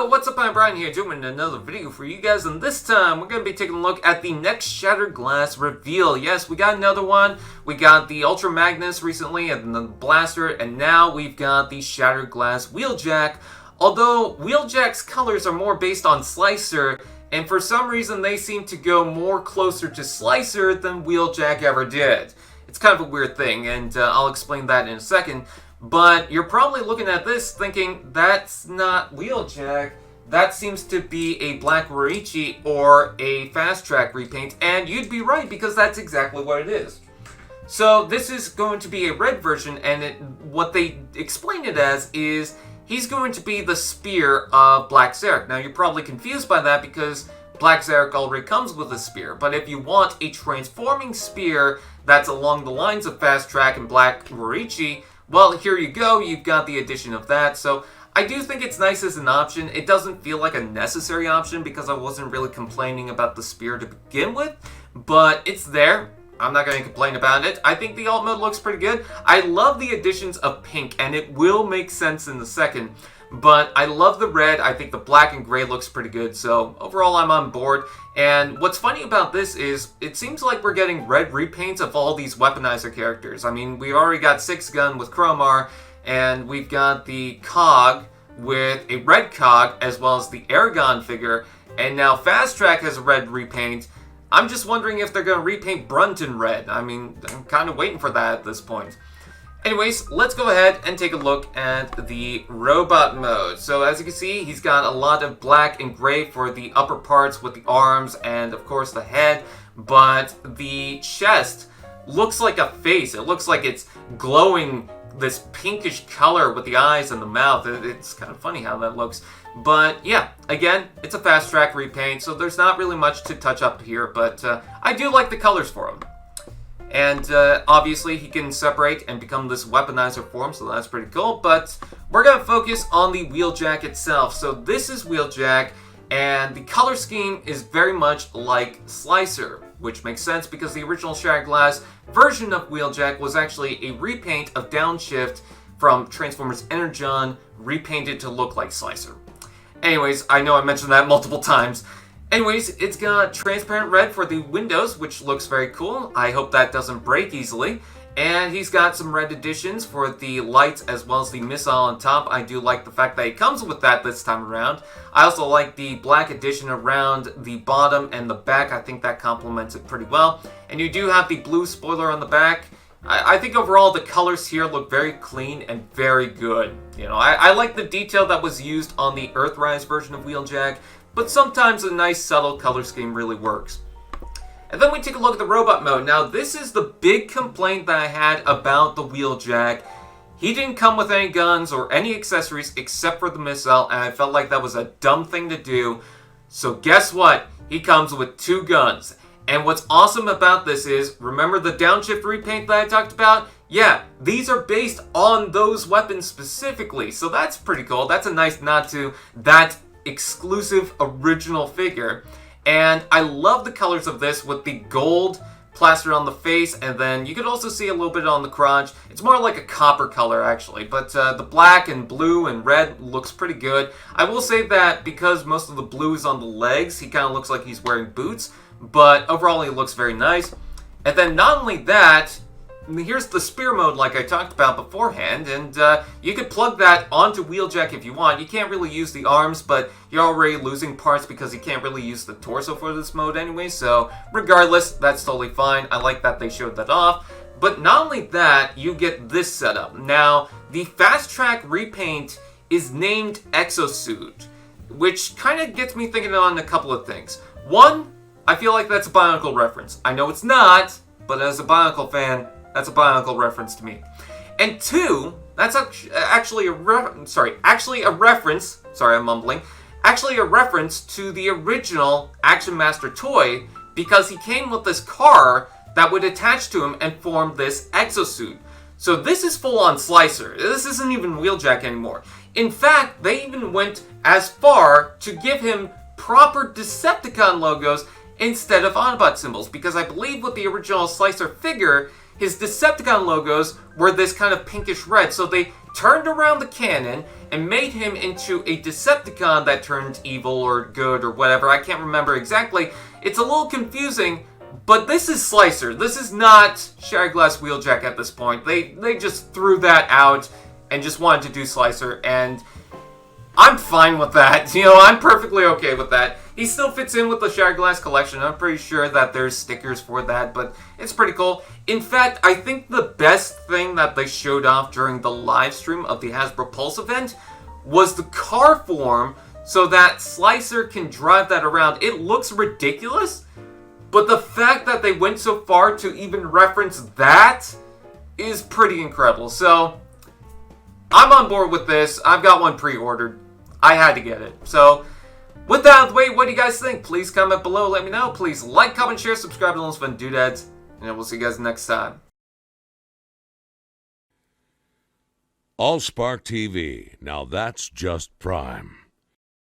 what's up? I'm Brian here doing another video for you guys, and this time we're going to be taking a look at the next Shattered Glass reveal. Yes, we got another one. We got the Ultra Magnus recently and the Blaster, and now we've got the Shattered Glass Wheeljack. Although Wheeljack's colors are more based on SLICER, and for some reason they seem to go more closer to SLICER than Wheeljack ever did. It's kind of a weird thing, and I'll explain that in a second. But you're probably looking at this thinking, that's not Wheeljack. That seems to be a Black Warichi or a Fast Track repaint, and you'd be right because that's exactly what it is. So this is going to be a red version, and what they explain it as is he's going to be the spear of Black Zarek. Now you're probably confused by that because Black Zarek already comes with a spear, but if you want a transforming spear that's along the lines of Fast Track and Black Warichi, well, here you go, you've got the addition of that. So I do think it's nice as an option. It doesn't feel like a necessary option because I wasn't really complaining about the spear to begin with, but it's there. I'm not going to complain about it. I think the alt mode looks pretty good. I love the additions of pink, and it will make sense in a second. But I love the red. I think the black and gray looks pretty good. So overall, I'm on board. And what's funny about this is it seems like we're getting red repaints of all these weaponizer characters. I mean, we already got Six Gun with Chromar, and we've got the Cog with a red Cog, as well as the Aragon figure. And now Fast Track has a red repaint. I'm just wondering if they're going to repaint Brunton red. I mean, I'm kind of waiting for that at this point. Anyways, let's go ahead and take a look at the robot mode. So as you can see, he's got a lot of black and gray for the upper parts with the arms and of course the head, but the chest looks like a face. It looks like it's glowing this pinkish color with the eyes and the mouth. It's kind of funny how that looks. But yeah, again, it's a Fast Track repaint, so there's not really much to touch up here, but I do like the colors for him. And obviously he can separate and become this weaponizer form, so that's pretty cool. But we're going to focus on the Wheeljack itself. So this is Wheeljack, and the color scheme is very much like SLICER, which makes sense because the original Shattered Glass version of Wheeljack was actually a repaint of Downshift from Transformers Energon, repainted to look like SLICER. Anyways, I know I mentioned that multiple times. Anyways, it's got transparent red for the windows, which looks very cool. I hope that doesn't break easily. And he's got some red additions for the lights as well as the missile on top. I do like the fact that it comes with that this time around. I also like the black addition around the bottom and the back. I think that complements it pretty well. And you do have the blue spoiler on the back. I think overall the colors here look very clean and very good. You know, I like the detail that was used on the Earthrise version of Wheeljack, but sometimes a nice subtle color scheme really works. And then we take a look at the robot mode. Now this is the big complaint that I had about the Wheeljack. He didn't come with any guns or any accessories except for the missile, and I felt like that was a dumb thing to do. So guess what? He comes with 2 guns. And what's awesome about this is, remember the Downshift repaint that I talked about? Yeah, these are based on those weapons specifically, so that's pretty cool. That's a nice nod to that exclusive original figure. And I love the colors of this with the gold plastered on the face, and then you could also see a little bit on the crotch. It's more like a copper color actually, but the black and blue and red looks pretty good. I will say that because most of the blue is on the legs, he kind of looks like he's wearing boots, but overall he looks very nice. And then not only that, here's the spear mode like I talked about beforehand, and you could plug that onto Wheeljack if you want. You can't really use the arms, but you're already losing parts because you can't really use the torso for this mode anyway, so regardless, that's totally fine. I like that they showed that off. But not only that, you get this setup. Now, the Fast Track repaint is named Exo-Suit, which kind of gets me thinking on a couple of things. One, I feel like that's a Bionicle reference. I know it's not, but as a Bionicle fan, that's a Bionicle reference to me. And 2, that's actually a reference. Sorry, I'm mumbling. Actually, a reference to the original Action Master toy, because he came with this car that would attach to him and form this Exo-Suit. So this is full-on SLICER. This isn't even Wheeljack anymore. In fact, they even went as far to give him proper Decepticon logos instead of Autobot symbols, because I believe with the original SLICER figure, his Decepticon logos were this kind of pinkish red, so they turned around the cannon and made him into a Decepticon that turned evil or good or whatever. I can't remember exactly. It's a little confusing, but this is SLICER. This is not Shattered Glass Wheeljack at this point. They just threw that out and just wanted to do SLICER, and I'm fine with that. You know, I'm perfectly okay with that. He still fits in with the Shattered Glass collection. I'm pretty sure that there's stickers for that, but it's pretty cool. In fact, I think the best thing that they showed off during the live stream of the HasbroPulse event was the car form so that SLICER can drive that around. It looks ridiculous, but the fact that they went so far to even reference that is pretty incredible. So, I'm on board with this. I've got one pre-ordered. I had to get it. So, with that out of the way, what do you guys think? Please comment below, let me know. Please like, comment, share, subscribe to all those fun doodads. And we'll see you guys next time. AllSpark TV. Now that's just prime.